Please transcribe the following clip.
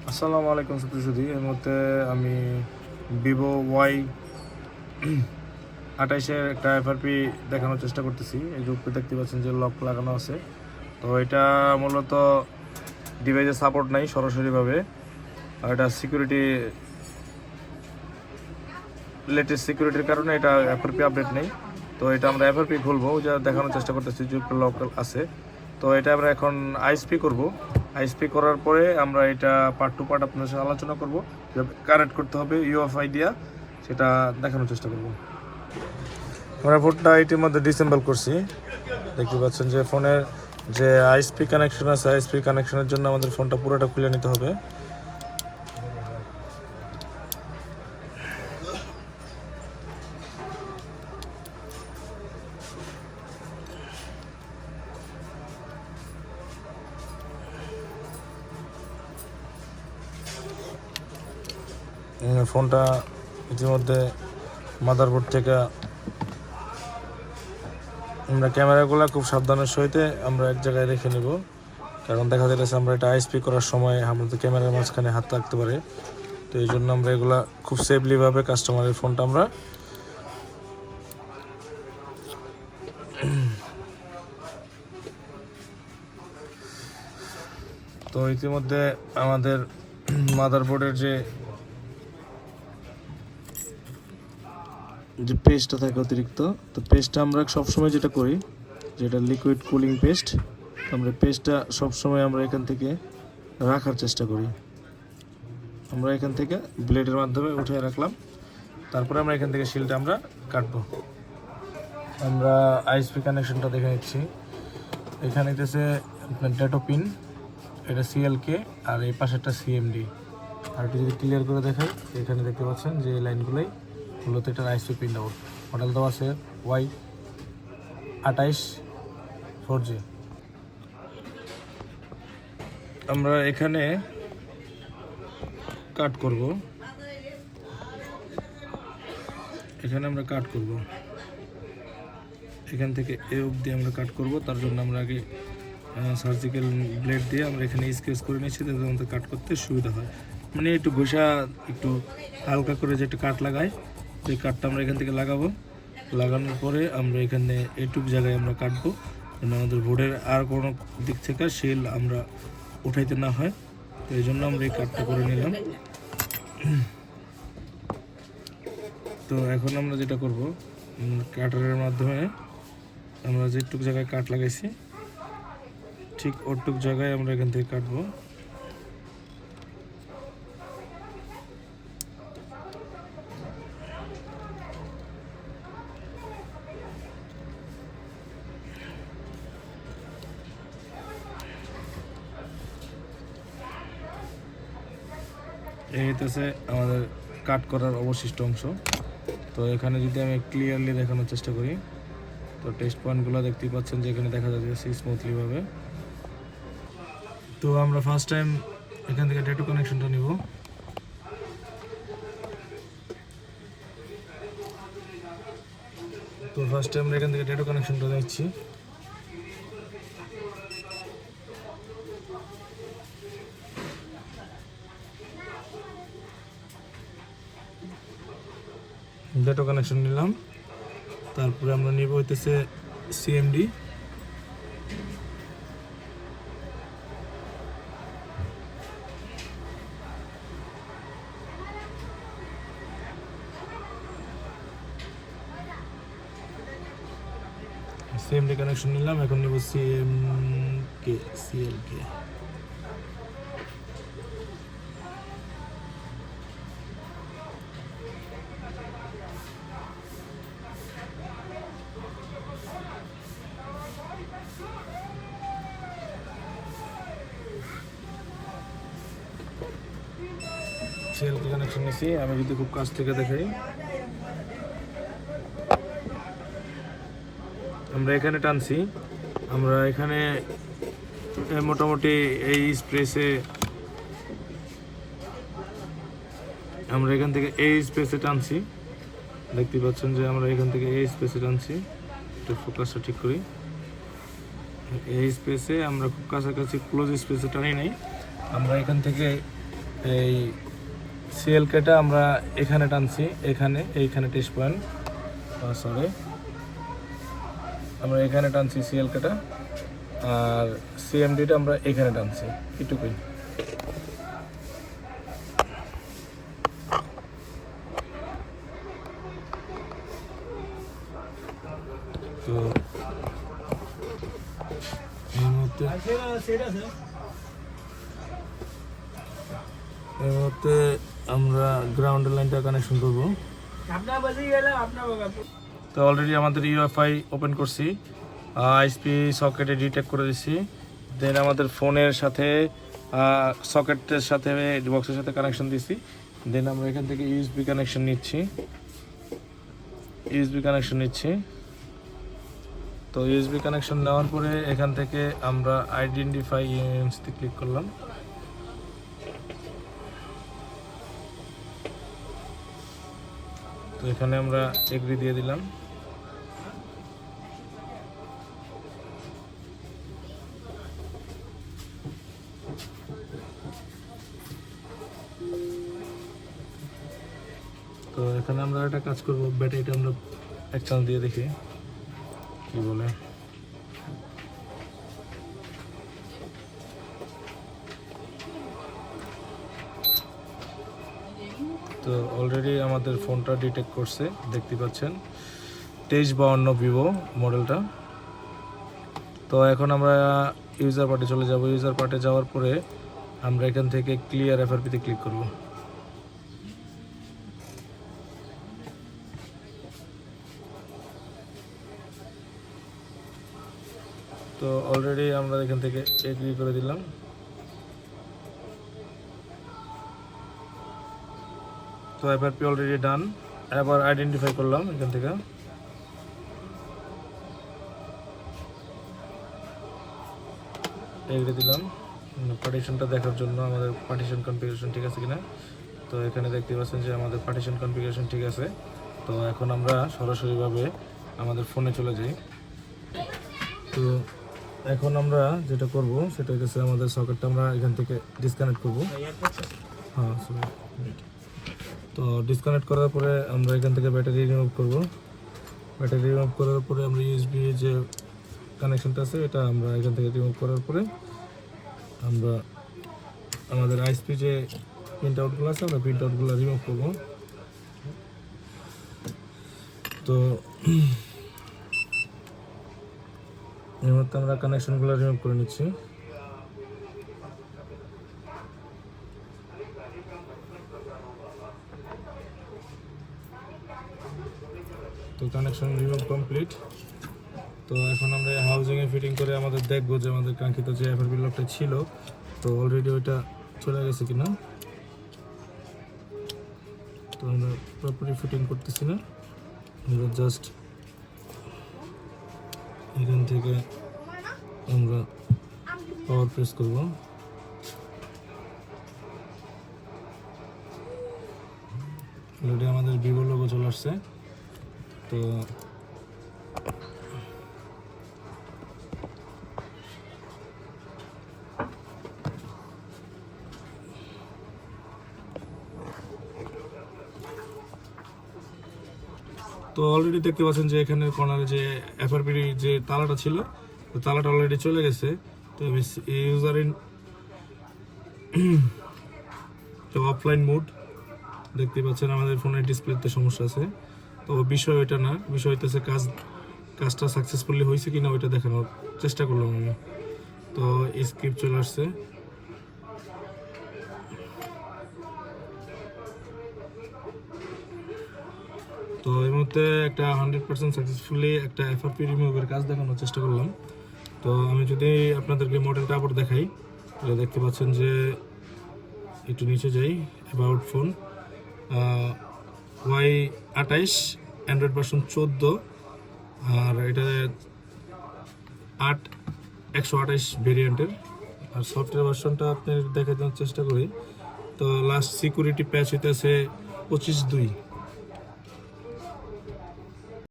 আসসালামু আলাইকুম সুপ্রিয়। এই মুহূর্তে আমি ভিভো Y28-এর একটা এফআরপি দেখানোর চেষ্টা করতেছি। এই যে উপরে দেখতে পাচ্ছেন যে লক লাগানো আছে। তো এটা মূলত ডিভাইসে সাপোর্ট নাই সরাসরিভাবে, আর এটা লেটেস্ট সিকিউরিটির কারণে এটা এফআরপি আপডেট নেই। তো এটা আমরা এফআরপি খুলবো, যা দেখানোর চেষ্টা করতেছি যে উপরে লক আছে। তো এটা আমরা এখন আইএসপি করব। আইএসপি করার পরে আমরা এটা পার্ট টু পার্ট আপনাদের সাথে আলোচনা করব, কানেক্ট করতে হবে ইউএফআই দিয়া, সেটা দেখানোর চেষ্টা করব। আমরা ফোনটা এটির মধ্যে ডিসেম্বল করছি। দেখতে পাচ্ছেন যে ফোনের যে আইএসপি কানেকশন আছে, আইএসপি কানেকশনের জন্য আমাদের ফোনটা পুরোটা খুলে নিতে হবে। ফোনটা ইতিমধ্যে মাদারবোর্ড থেকে আমরা ক্যামেরাগুলো খুব সাবধানের সহিতে আমরা এক জায়গায় রেখে নেব, কারণ দেখা যাচ্ছে আমরা এটা আইএসপি করার সময় আমরা তো ক্যামেরার মাঝখানে হাত রাখতে পারে। তো এই জন্য আমরা এগুলা খুব সেফলিভাবে কাস্টমারের ফোনটা আমরা তো ইতিমধ্যে আমাদের মাদারবোর্ডের যে পেস্টটা থাকে অতিরিক্ত, তো পেস্টটা আমরা সবসময় যেটা করি, যেটা লিকুইড কুলিং পেস্ট, আমরা পেস্টটা সবসময় আমরা এখান থেকে রাখার চেষ্টা করি। আমরা এখান থেকে ব্লেডের মাধ্যমে উঠে রাখলাম, তারপরে আমরা এখান থেকে শিলটা আমরা কাটবো। আমরা আইএসপি কানেকশনটা দেখে নিচ্ছি। এখানে হইতেছে আপনার ডেটো পিন, এটা সিএলকে, আর এই পাশেরটা সিএমডি। আর একটু যদি ক্লিয়ার করে দেখাই, এখানে দেখতে পাচ্ছেন যে এই লাইনগুলোই মূলত এটার আইএসপি পিন ডাউট। মডেল দেওয়া আছে Y28 4G। আমরা এখানে কাট করব, এখানে আমরা কাট করব, এখান থেকে এ অবধি আমরা কাট করব। তার জন্য আমরা আগে সার্জিক্যাল ব্লেড দিয়ে আমরা এখানে স্কেচ করে নিচ্ছি, যাতে আমাদের কাট করতে সুবিধা হয়। মানে একটু ঘষা, একটু হালকা করে যে একটা কাট লাগায়, সেই কাটটা আমরা এখান থেকে লাগাবো। লাগানোর পরে আমরা এখানে এইটুক জায়গায় আমরা কাটবো, যেন আমাদের বোর্ডের আর কোনো দিক থেকে শিল আমরা উঠাইতে না হয়। তো এই জন্য আমরা এই কাটটা করে নিলাম। তো এখন আমরা যেটা করব, কাটারের মাধ্যমে আমরা যেটুক জায়গায় কাট লাগাইছি ঠিক ওটুক জায়গায় আমরা এখান থেকে কাটবো। এই হইতেছে আমাদের কাট করার অবশিষ্ট অংশ। তো এখানে যদি আমি ক্লিয়ারলি দেখানোর চেষ্টা করি, তো টেস্ট পয়েন্টগুলো দেখতেই পাচ্ছেন যে এখানে দেখা যাচ্ছে স্মুথলিভাবে। তো আমরা ফার্স্ট টাইম এখান থেকে ডেটো কানেকশনটা নিব। তো ফার্স্ট টাইম আমরা এখান থেকে ডেটো কানেকশনটা নিচ্ছি। ডেটো কানেকশন নিলাম, তারপরে আমরা নিব হইতেছে সিএমডি। সিএমডি কানেকশন নিলাম, এখন নিব সিএলকে। সিএলকে কানেকশন নিছি। আমি যদি খুব কাছ থেকে দেখাই, আমরা এখানে টানছি, আমরা এখানে মোটামুটি এই স্পেসে আমরা এখান থেকে এই স্পেসে টানছি। দেখতে পাচ্ছেন যে আমরা এখান থেকে এই স্পেসে টানছি। একটু ফোকাসটা ঠিক করি। এই স্পেসে আমরা খুব কাছাকাছি ক্লোজ স্পেসে টানি নাই, আমরা এখান থেকে এই সিএলকেটা আমরা এখানে টানছি, এইখানে টেস্ট পয়েন্ট, সরি আমরা এখানে টানছি সিএলকেটা, আর সিএমডিটা আমরা এখানে টানছি, এটুকুই। তো এই মুহূর্তে আমরা গ্রাউন্ডের লাইনটা কানেকশন করবো। তো অলরেডি আমাদের ইউএফআই ওপেন করছি, আইএসপি সকেটে ডিটেক্ট করে দিচ্ছি, দেন আমাদের ফোনের সাথে সকেটের সাথে বক্সের সাথে কানেকশন দিচ্ছি, দেন আমরা এখান থেকে ইউএসবি কানেকশন নিচ্ছি। তো ইউএসবি কানেকশন নেওয়ার পরে এখান থেকে আমরা আইডেন্টিফাই ইউএমসিতে ক্লিক করলাম। তো এখানে আমরা এগ্রি দিয়ে দিলাম। তো এখানে আমরা একটা কাজ করব, ব্যাটারিটা আমরা এক চান্স দিয়ে দেখি কি বলে। তো অলরেডি আমাদের ফোনটা ডিটেক্ট করছে, দেখতে পাচ্ছেন 2352 ভিভো মডেলটা। তো এখন আমরা ইউজার পার্টে চলে যাব। ইউজার পার্টে যাওয়ার পরে আমরা এখান থেকে ক্লিয়ার এফআরপিতে ক্লিক করব। তো অলরেডি আমরা এখান থেকে এগ্রি করে দিলাম। তো এফআরপি অলরেডি ডান। এবার আইডেন্টিফাই করলাম এখান থেকে। এগ্রি দিলাম পার্টিশনটা দেখার জন্য, আমাদের পার্টিশন কনফিগারেশন ঠিক আছে কিনা। তো এখানে দেখতে পাচ্ছেন যে আমাদের পার্টিশন কনফিগারেশন ঠিক আছে। তো এখন আমরা সরাসরিভাবে আমাদের ফোনে চলে যাই। তো এখন আমরা যেটা করব সেটা হচ্ছে আমাদের সকেটটা আমরা এখান থেকে ডিসকানেক্ট করব। হ্যাঁ সরি। তো ডিসকানেক্ট করার পরে আমরা এখান থেকে ব্যাটারি রিমুভ করব। ব্যাটারি রিমুভ করার পরে আমরা ইউএসবি যে কানেকশনটা আছে এটা আমরা এখান থেকে রিমুভ করার পরে আমরা আমাদের আইএসপি যে প্রিন্ট আউটগুলো আছে আমরা প্রিন্ট আউটগুলো রিমুভ করব। তো এর মধ্যে আমরা কানেকশনগুলো রিমুভ করে নিচ্ছি। তো কানেকশন রিমুভ কমপ্লিট। তো এখন আমরা হাউজিংয়ে ফিটিং করে আমাদের দেখবো যে আমাদের কাঙ্ক্ষিত যে এফআরপি লকটা ছিল তো অলরেডি ওইটা চলে গেছে কিনা। তো আমরা প্রপারলি ফিটিং করতেছি না, আমরা জাস্ট এখান থেকে আমরা পাওয়ার প্রেস করব। অলরেডি আমাদের ভিভো লোগো চলে আসছে। তো তো অলরেডি দেখতে পাচ্ছেন যে এখানে কর্নারে যে এফআরপি যে তালাটা ছিল তো তালাটা অলরেডি চলে গেছে। তো আমি ইউজার ইন তো অফলাইন মোড দেখতে পাচ্ছেন আমাদের ফোনের ডিসপ্লেতে সমস্যা আছে। তো বিষয় ওইটা না, বিষয় হইতেছে কাজটা সাকসেসফুলি হয়েছে কিনা ওইটা দেখানোর চেষ্টা করলাম আমি। তো স্ক্রিপ্ট চলে আসছে। তো এর মধ্যে একটা 100% সাকসেসফুলি একটা এফআরপি রিমুভের কাজ দেখানোর চেষ্টা করলাম। তো আমি যদি আপনাদেরকে মডেলটা আবার দেখাই তাহলে দেখতে পাচ্ছেন যে একটু নিচে যাই, about phone Y28 Android version 14 আর এটা 128 ভেরিয়েন্টের। আর সফটওয়্যার ভার্সনটা আপনার দেখানোর চেষ্টা করি। তো লাস্ট সিকিউরিটি প্যাচ হইতেছে 25.2।